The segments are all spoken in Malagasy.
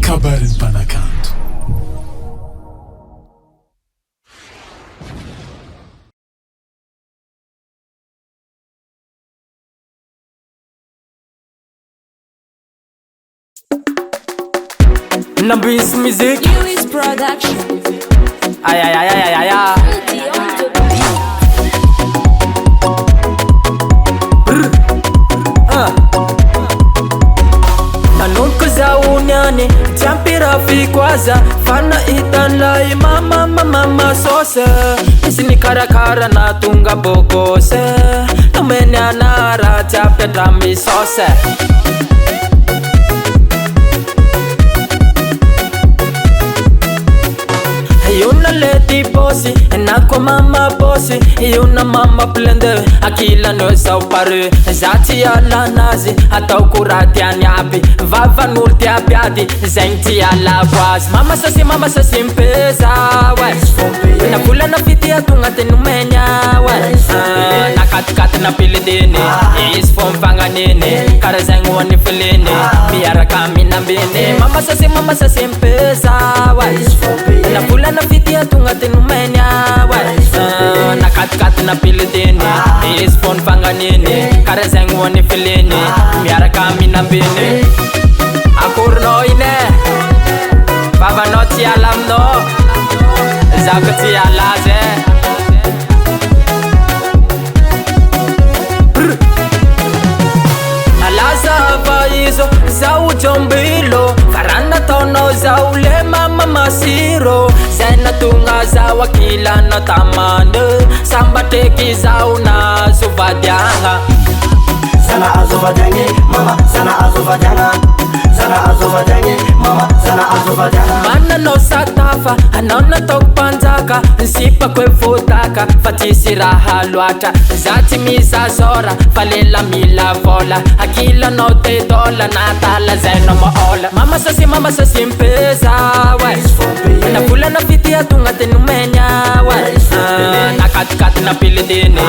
Kabarin MPANAKANTO. NAMBIN'S music. Lewis production. Ay ay ay ay ay ay. Nanunko za unyani Champira fikwaza Fana itan lai mama sose Isi ni karakara na tunga bokose Numenya nara chapya drami sose Yuna leti bossy, enakwa mama bossy. Yuna mama blender, akila no sa pare. Zati ala nazi, atau kurati anyabi. Vava nurti abiadi, zenti ala was. Mama sasi mpesa, wes. Na pula na fiti atunga tenumenya, wes. Na kat na pilidini, is from fanganini. Karazangu wani filini, biara kami nambini. Mama sasi mpesa, wes. Na pula na fiti atunga tenumenya, wes. Na kat na pilidini, is from fanganini. Karazangu wani filini, biara kami nambini. Akur no ine, baba no ti alam no, zako ti alaze. Alaza vaizo za ujombilo, faranda tono za ule mama masiro. Sena tunga za wakila na tamande, samba teki za una suvadianga. Sana azovadyangi, mama, sana azovadyangi. Sana azovadyangi, mama, sana azovadyangi. Mana no satafa, anona tok panzaka. Nsipa kwe futaka, fatisi raha luata. Zati misa zora, falela mila vola. Akila no te dola, natala zeno moola. Mama sasi mpesa, wes. Na pula na fiti atunga tenumenya, wes. Na kat na pilidini,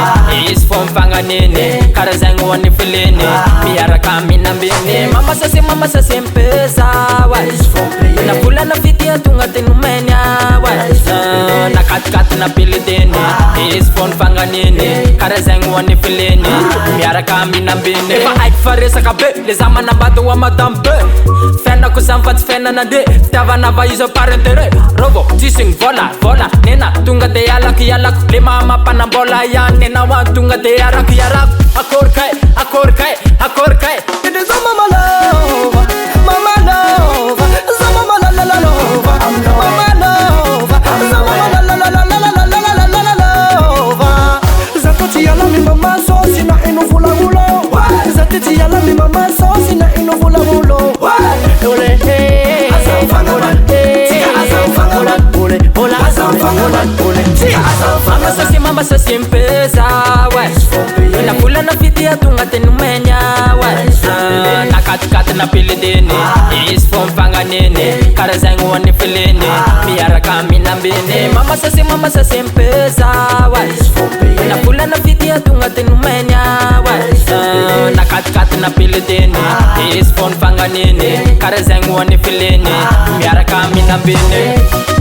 is from fanganini. Karazangu wani filini, biara kami nambini. Mama sasi mpesa, wes. Na pula na fiti atunga tenumenya, wes. Na kat na pilidini, is from fanganini. Karazangu wani filini, biara kami nambini. Eva aik faresa kabe, lezama na bado wa madambe. Fena kusamfat fena na de, tava na vaizo parentere. Robo, jising vola, nena tunga de alak yalak. Lima mapa na bola yan, nena wan tunga de arak yarak. Akor kai. It is a mama love, mama love, mama la la la love, mama love, mama la. Zatati ala mi mama Sosy na inovula ulo. Zatati ala mi mama Sosy na inovula ulo. Ole hey, Mama sasi mpesa, wes. Na pula na fiti atunga tenumenya, wes. Na kat na pilidini, is from fanganini. Karazangu wani filini, biara kami nambini. Mama sasi mpesa, wes. Na pula na fiti atunga tenumenya, wes. Na kat na pilidini, is from fanganini. Karazangu wani filini, biara kami nambini.